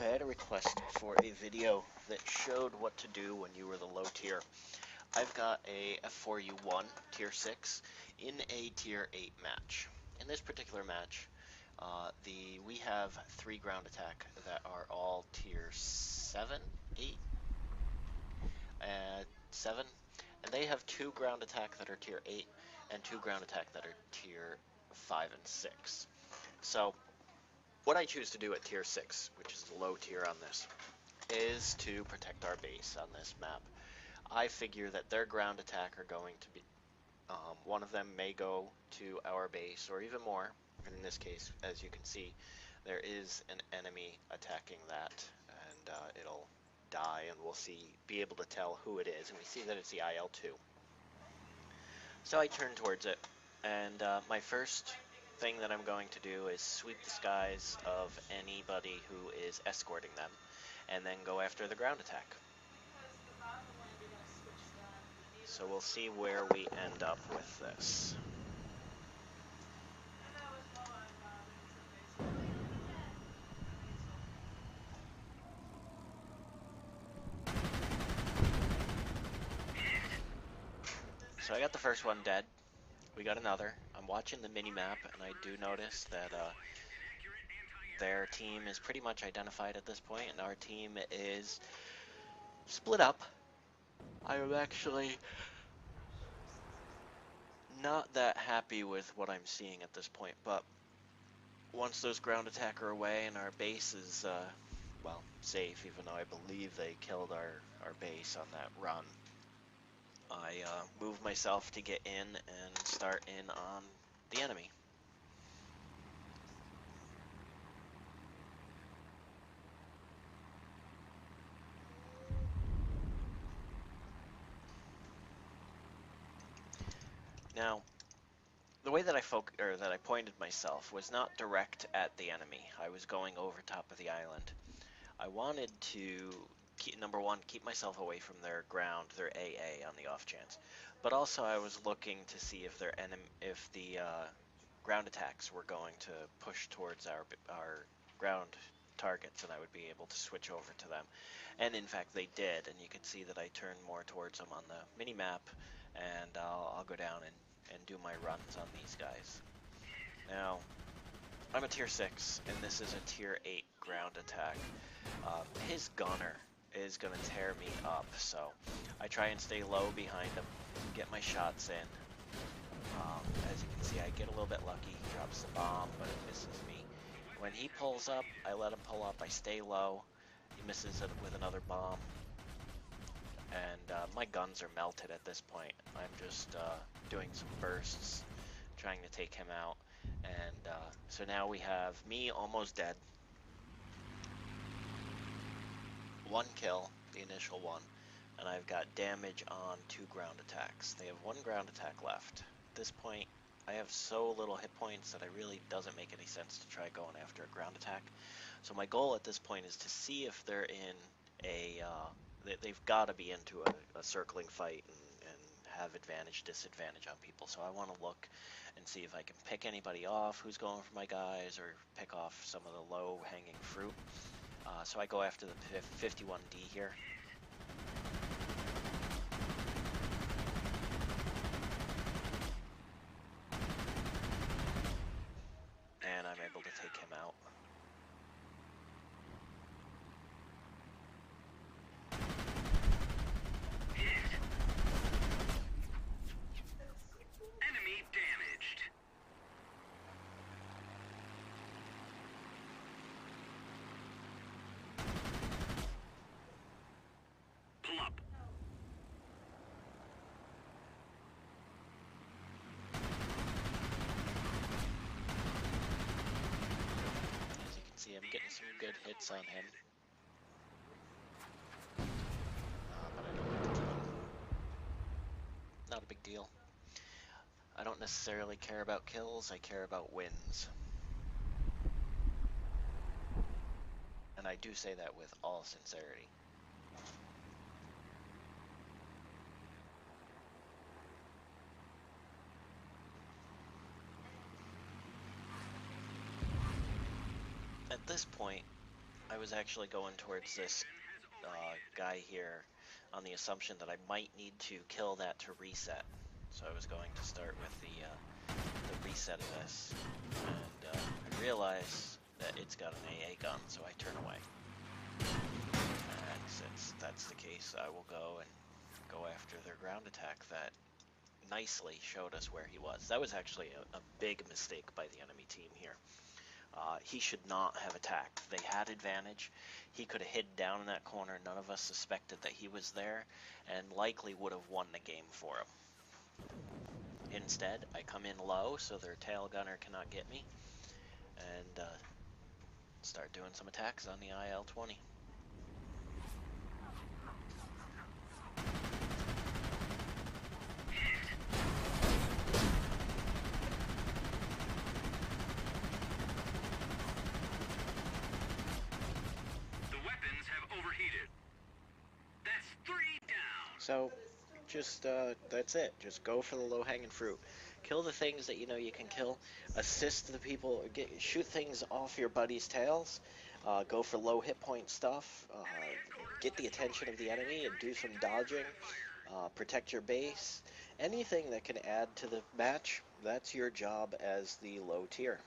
I had a request for a video that showed what to do when you were the low tier. I've got a F4U-1 tier 6 in a tier 8 match. In this particular match, we have 3 ground attack that are all tier 7, 8, 7, and they have 2 ground attack that are tier 8 and 2 ground attack that are tier 5 and 6. So what I choose to do at tier 6, which is the low tier on this, is to protect our base on this map. I figure that their ground attack are going to be, one of them may go to our base or even more. And in this case, as you can see, there is an enemy attacking that, and it'll die, and we'll be able to tell who it is, and we see that it's the IL-2. So I turn towards it, and my first thing that I'm going to do is sweep the skies of anybody who is escorting them, and then go after the ground attack. So we'll see where we end up with this. So I got the first one dead. We got another. I'm watching the mini-map, and I do notice that their team is pretty much identified at this point, and our team is split up. I am actually not that happy with what I'm seeing at this point, but once those ground attack are away and our base is, well, safe, even though I believe they killed our base on that run, I move myself to get in and start in on the enemy. Now, the way that I pointed myself was not direct at the enemy. I was going over top of the island. I wanted to number one, keep myself away from their ground, their AA on the off chance. But also I was looking to see if the ground attacks were going to push towards our ground targets, and I would be able to switch over to them. And in fact they did, and you can see that I turned more towards them on the mini-map, and I'll go down and do my runs on these guys. Now, I'm a tier 6, and this is a tier 8 ground attack. His gunner is going to tear me up, so I try and stay low behind him, get my shots in. As you can see, I get a little bit lucky. He drops the bomb, but it misses me. When he pulls up, I let him pull up. I stay low. He misses it with another bomb. And my guns are melted at this point. I'm just doing some bursts, trying to take him out. And so now we have me almost dead. 1 kill, the initial one, and I've got damage on 2 ground attacks. They have 1 ground attack left. At this point, I have so little hit points that it really doesn't make any sense to try going after a ground attack. So my goal at this point is to see if they're in a, they've got to be into a circling fight and have advantage, disadvantage on people. So I want to look and see if I can pick anybody off who's going for my guys, or pick off some of the low-hanging fruit. So I go after the 51D here. And I'm able to take him out. Enemy damaged. Pull up. As you can see, I'm getting some good hits on him. But I don't get the kill. Not a big deal. I don't necessarily care about kills, I care about wins. And I do say that with all sincerity. At this point, I was actually going towards this guy here on the assumption that I might need to kill that to reset. So I was going to start with the reset of this, and I realize that it's got an AA gun, so I turn away. And since that's the case, I will go and go after their ground attack that nicely showed us where he was. That was actually a big mistake by the enemy team here. He should not have attacked. They had advantage. He could have hid down in that corner. None of us suspected that he was there, and likely would have won the game for him. Instead, I come in low so their tail gunner cannot get me, and start doing some attacks on the IL-20. The weapons have overheated. That's 3 down. So, just, that's it. Just go for the low-hanging fruit. Kill the things that you know you can kill. Assist the people. Shoot things off your buddies' tails. Go for low hit point stuff. Get the attention of the enemy and do some dodging. Protect your base. Anything that can add to the match, that's your job as the low tier.